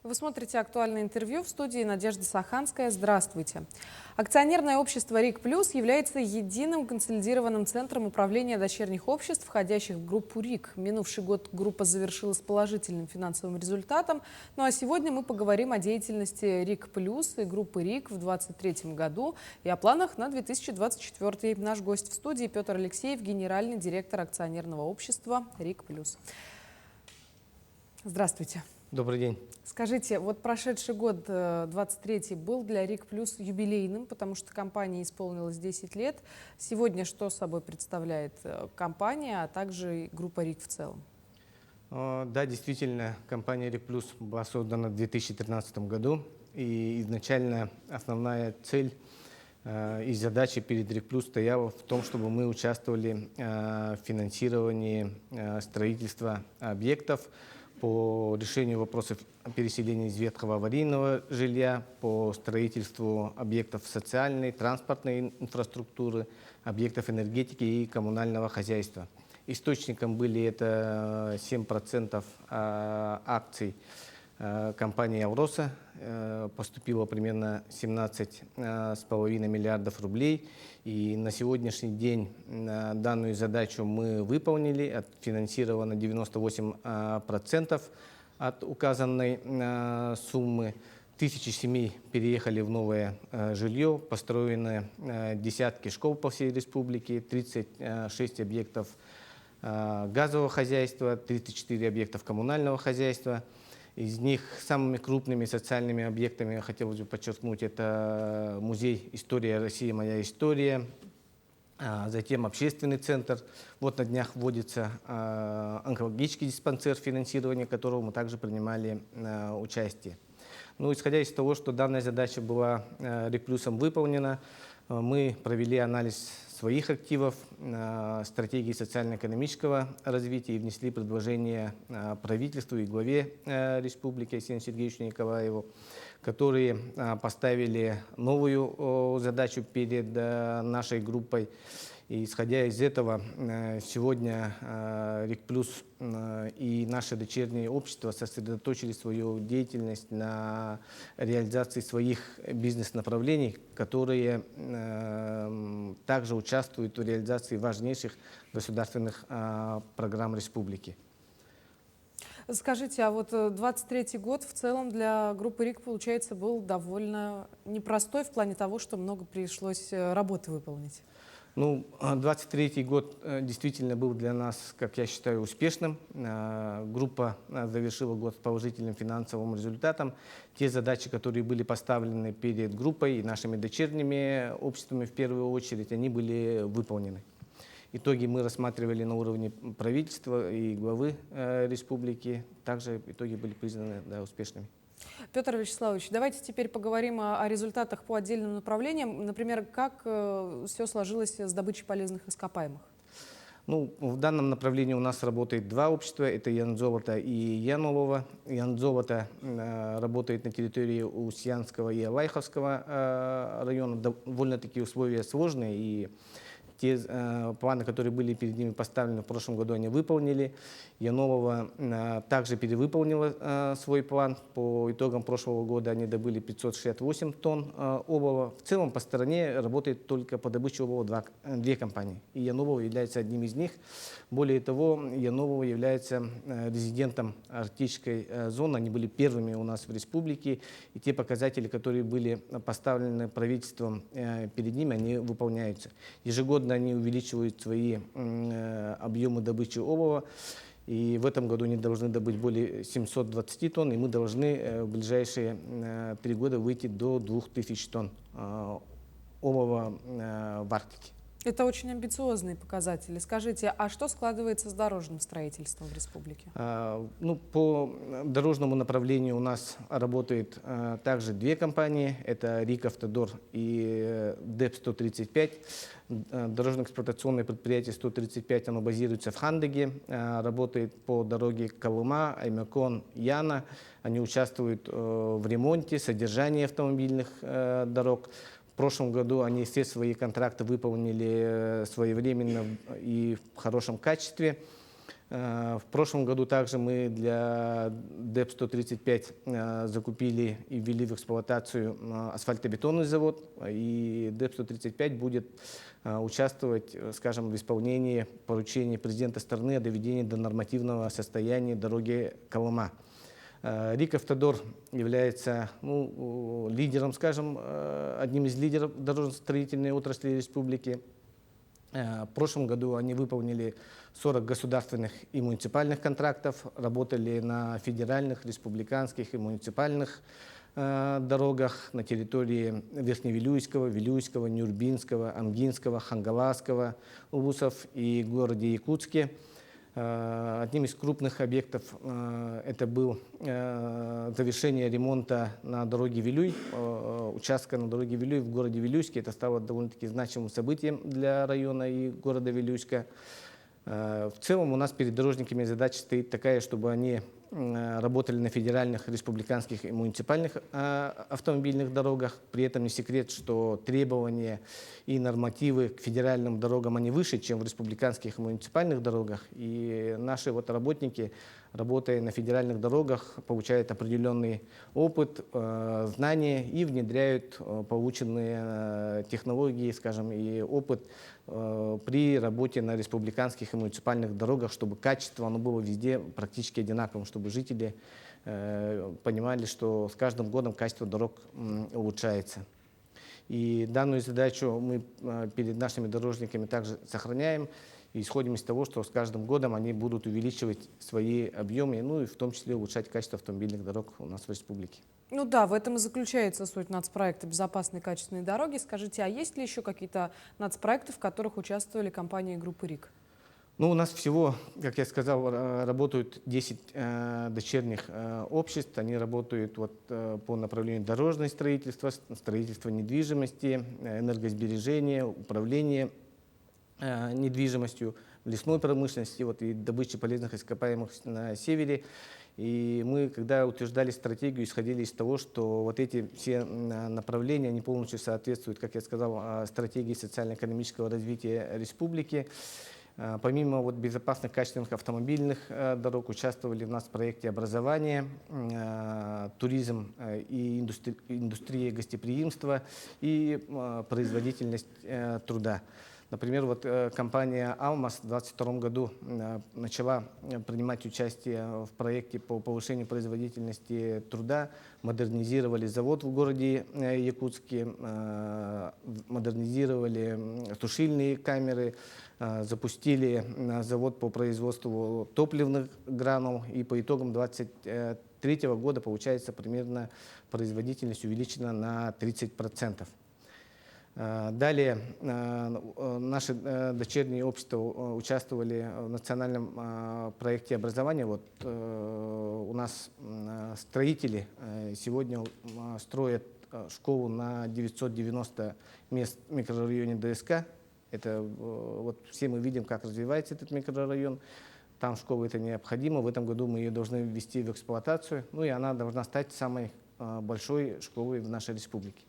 Вы смотрите «Актуальное интервью», в студии Надежда Саханская. Здравствуйте. Акционерное общество «РИК Плюс» является единым консолидированным центром управления дочерних обществ, входящих в группу РИК. Минувший год группа завершила с положительным финансовым результатом. Ну а сегодня мы поговорим о деятельности «РИК Плюс» и группы РИК в 2023 году и о планах на 2024. Наш гость в студии Петр Алексеев, генеральный директор акционерного общества «РИК Плюс». Здравствуйте. Добрый день. Скажите, вот прошедший год, 23-й, был для РИК Плюс юбилейным, потому что компании исполнилось 10 лет. Сегодня что собой представляет компания, а также и группа РИК в целом? Да, действительно, компания РИК Плюс была создана в 2013 году. И изначально основная цель и задача перед РИК Плюс стояла в том, чтобы мы участвовали в финансировании строительства объектов по решению вопросов переселения из ветхого аварийного жилья, по строительству объектов социальной, транспортной инфраструктуры, объектов энергетики и коммунального хозяйства. Источником были это 7% акций компании «Авроса». Поступило примерно 17,5 миллиардов рублей. И на сегодняшний день данную задачу мы выполнили. Отфинансировано 98% от указанной суммы. 1000 семей переехали в новое жилье. Построены десятки школ по всей республике, 36 объектов газового хозяйства, 34 объектов коммунального хозяйства. Из них самыми крупными социальными объектами, я хотел бы подчеркнуть, это музей «История России. Моя история», затем общественный центр. Вот на днях вводится онкологический диспансер, финансирование которого мы также принимали участие. Ну, исходя из того, что данная задача была РИК Плюсом выполнена, мы провели анализ своих активов, стратегии социально-экономического развития и внесли предложение правительству и главе республики Арсению Сергеевичу Николаеву, которые поставили новую задачу перед нашей группой. И исходя из этого, сегодня РИК Плюс и наши дочерние общества сосредоточили свою деятельность на реализации своих бизнес-направлений, которые также участвуют в реализации важнейших государственных программ республики. Скажите, а вот 23-й год в целом для группы РИК, получается, был довольно непростой в плане того, что много пришлось работы выполнить? Ну, 23-й год действительно был для нас, как я считаю, успешным. Группа завершила год с положительным финансовым результатом. Те задачи, которые были поставлены перед группой и нашими дочерними обществами в первую очередь, они были выполнены. Итоги мы рассматривали на уровне правительства и главы республики. Также итоги были признаны успешными. Петр Вячеславович, давайте теперь поговорим о результатах по отдельным направлениям. Например, как все сложилось с добычей полезных ископаемых? Ну, в данном направлении у нас работает два общества. Это Янзолото и Яновово. Янзолото работает на территории Устьянского и Алайховского района. Довольно-таки условия сложные, и те планы, которые были перед ними поставлены в прошлом году, они выполнили. Яновово также перевыполнила свой план. По итогам прошлого года они добыли 568 тонн олова. В целом по стране работает только по добыче олова две компании. И Яновово является одним из них. Более того, Яновово является резидентом арктической зоны. Они были первыми у нас в республике. И те показатели, которые были поставлены правительством перед ними, они выполняются. Ежегодно они увеличивают свои объемы добычи олова. И в этом году они должны добыть более 720 тонн, и мы должны в ближайшие 3 года выйти до 2000 тонн олова в Арктике. Это очень амбициозные показатели. Скажите, а что складывается с дорожным строительством в республике? Ну, по дорожному направлению у нас работает также две компании. Это РИК Автодор и ДЭП-135. Дорожно-эксплуатационное предприятие 135, оно базируется в Хандыге, работает по дороге Колыма, Аймакон, Яна. Они участвуют в ремонте, содержании автомобильных дорог. В прошлом году они все свои контракты выполнили своевременно и в хорошем качестве. В прошлом году также мы для ДЭП-135 закупили и ввели в эксплуатацию асфальтобетонный завод. И ДЭП-135 будет участвовать, скажем, в исполнении поручений президента страны о доведении до нормативного состояния дороги Колыма. РИК «Автодор» является лидером, скажем, одним из лидеров дорожно-строительной отрасли республики. В прошлом году они выполнили 40 государственных и муниципальных контрактов, работали на федеральных, республиканских и муниципальных дорогах на территории Верхневилюйского, Вилюйского, Нюрбинского, Амгинского, Хангаласского улусов и городе Якутске. Одним из крупных объектов это был завершение ремонта на дороге Вилюй, участка на дороге Вилюй в городе Вилюйске. Это стало довольно-таки значимым событием для района и города Вилюйска. В целом у нас перед дорожниками задача стоит такая, чтобы они работали на федеральных, республиканских и муниципальных автомобильных дорогах. При этом не секрет, что требования и нормативы к федеральным дорогам они выше, чем в республиканских и муниципальных дорогах. И наши работники, работая на федеральных дорогах, получают определенный опыт, знания и внедряют полученные технологии, скажем, и опыт при работе на республиканских и муниципальных дорогах, чтобы качество оно было везде практически одинаковым, чтобы жители понимали, что с каждым годом качество дорог улучшается. И данную задачу мы перед нашими дорожниками также сохраняем и исходим из того, что с каждым годом они будут увеличивать свои объемы, ну и в том числе улучшать качество автомобильных дорог у нас в республике. Ну да, в этом и заключается суть нацпроекта «Безопасные качественные дороги». Скажите, а есть ли еще какие-то нацпроекты, в которых участвовали компании группы РИК? Ну, у нас всего, как я сказал, работают 10 дочерних обществ. Они работают по направлению дорожного строительства, строительства недвижимости, энергосбережения, управления недвижимостью, лесной промышленности и добычи полезных ископаемых на севере. И мы, когда утверждали стратегию, исходили из того, что эти все направления, они полностью соответствуют, как я сказал, стратегии социально-экономического развития республики. Помимо безопасных, качественных автомобильных дорог участвовали у нас в проекте образование, туризм и индустрия гостеприимства и производительность труда. Например, компания «Алмаз» в 2022 году начала принимать участие в проекте по повышению производительности труда, модернизировали завод в городе Якутске, модернизировали сушильные камеры, запустили завод по производству топливных гранул, и по итогам 2023 года, получается, примерно производительность увеличена на 30%. Далее наши дочерние общества участвовали в национальном проекте образования. У нас строители сегодня строят школу на 990 мест в микрорайоне ДСК. Это все мы видим, как развивается этот микрорайон. Там школа это необходимо. В этом году мы ее должны ввести в эксплуатацию. И она должна стать самой большой школой в нашей республике.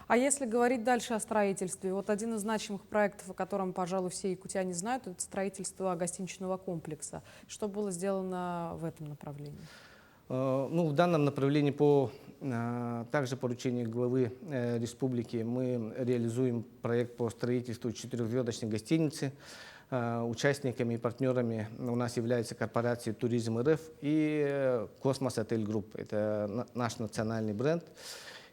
А если говорить дальше о строительстве, один из значимых проектов, о котором, пожалуй, все якутяне знают, это строительство гостиничного комплекса. Что было сделано в этом направлении? В данном направлении по также поручению главы республики мы реализуем проект по строительству 4-звездочной гостиницы. Участниками и партнерами у нас являются корпорации «Туризм РФ» и «Космос Отель Групп». Это наш национальный бренд.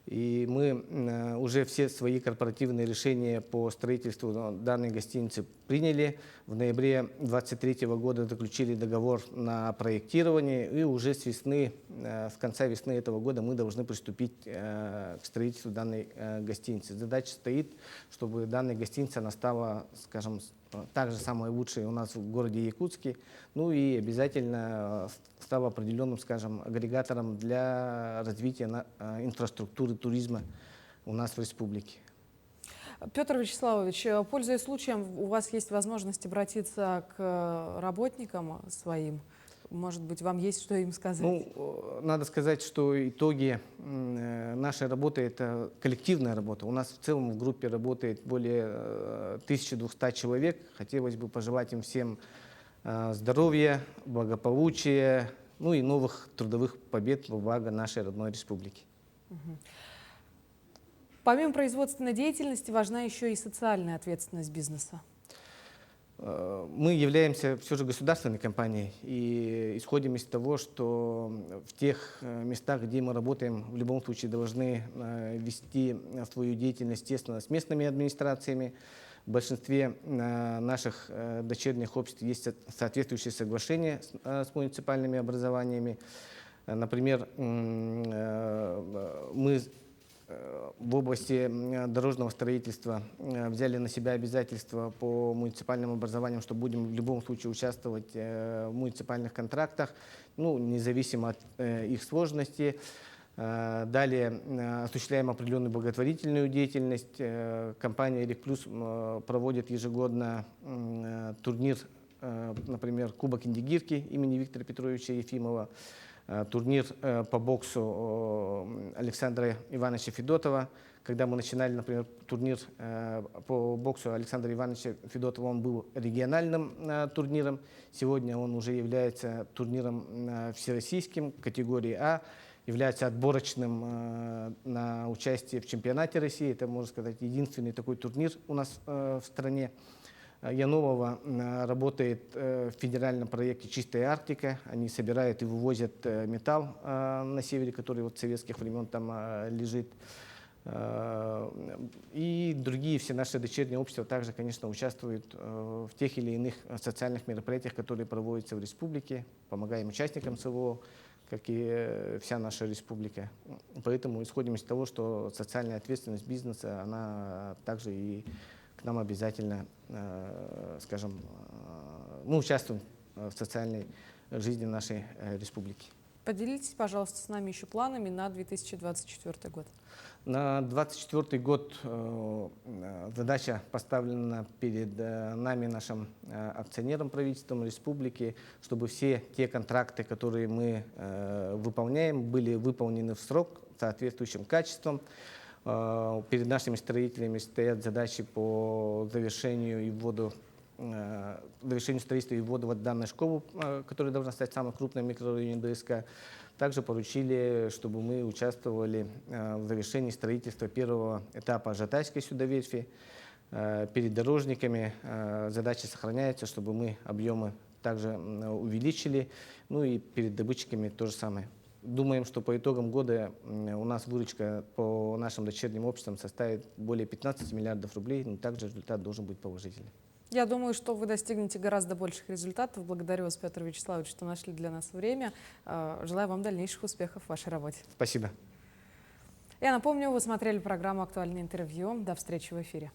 И мы уже все свои корпоративные решения по строительству данной гостиницы приняли. В ноябре 2023 года заключили договор на проектирование. И уже с конца весны этого года мы должны приступить к строительству данной гостиницы. Задача стоит, чтобы данная гостиница она стала, скажем, также самой лучшей у нас в городе Якутске. И обязательно стала определенным, скажем, агрегатором для развития инфраструктуры туризма у нас в республике. Петр Вячеславович, пользуясь случаем, у вас есть возможность обратиться к работникам своим. Может быть, вам есть что им сказать? Надо сказать, что итоги нашей работы – это коллективная работа. У нас в целом в группе работает более 1200 человек. Хотелось бы пожелать им всем здоровья, благополучия, ну и новых трудовых побед во благо нашей родной республики. Помимо производственной деятельности, важна еще и социальная ответственность бизнеса. Мы являемся все же государственной компанией и исходим из того, что в тех местах, где мы работаем, в любом случае должны вести свою деятельность, естественно, с местными администрациями. В большинстве наших дочерних обществ есть соответствующие соглашения с муниципальными образованиями. Например, мы в области дорожного строительства взяли на себя обязательства по муниципальным образованиям, что будем в любом случае участвовать в муниципальных контрактах, ну, независимо от их сложности. Далее осуществляем определенную благотворительную деятельность. Компания «Рик Плюс» проводит ежегодно турнир, например, Кубок Индигирки имени Виктора Петровича Ефимова, турнир по боксу Александра Ивановича Федотова. Когда мы начинали, например, турнир по боксу Александра Ивановича Федотова, он был региональным турниром. Сегодня он уже является турниром всероссийским категории А, является отборочным на участие в чемпионате России. Это, можно сказать, единственный такой турнир у нас в стране. Янова работает в федеральном проекте «Чистая Арктика». Они собирают и вывозят металл на севере, который вот с советских времен там лежит. И другие все наши дочерние общества также, конечно, участвуют в тех или иных социальных мероприятиях, которые проводятся в республике. Помогаем участникам СВО, как и вся наша республика. Поэтому исходим из того, что социальная ответственность бизнеса, она также и к нам обязательно, скажем, мы участвуем в социальной жизни нашей республики. Поделитесь, пожалуйста, с нами еще планами на 2024 год. На 2024 год задача поставлена перед нами, нашим акционером, правительством республики, чтобы все те контракты, которые мы выполняем, были выполнены в срок, соответствующим качеством. Перед нашими строителями стоят задачи по завершению строительства и вводу в данную школу, которая должна стать самой крупной в микрорайоне ДСК. Также поручили, чтобы мы участвовали в завершении строительства первого этапа Жатайской судоветфи. Перед дорожниками задача сохраняется, чтобы мы объемы также увеличили. Ну и перед добытчиками то же самое. Думаем, что по итогам года у нас выручка по нашим дочерним обществам составит более 15 миллиардов рублей, но также результат должен быть положительный. Я думаю, что вы достигнете гораздо больших результатов. Благодарю вас, Петр Вячеславович, что нашли для нас время. Желаю вам дальнейших успехов в вашей работе. Спасибо. Я напомню, вы смотрели программу «Актуальное интервью». До встречи в эфире.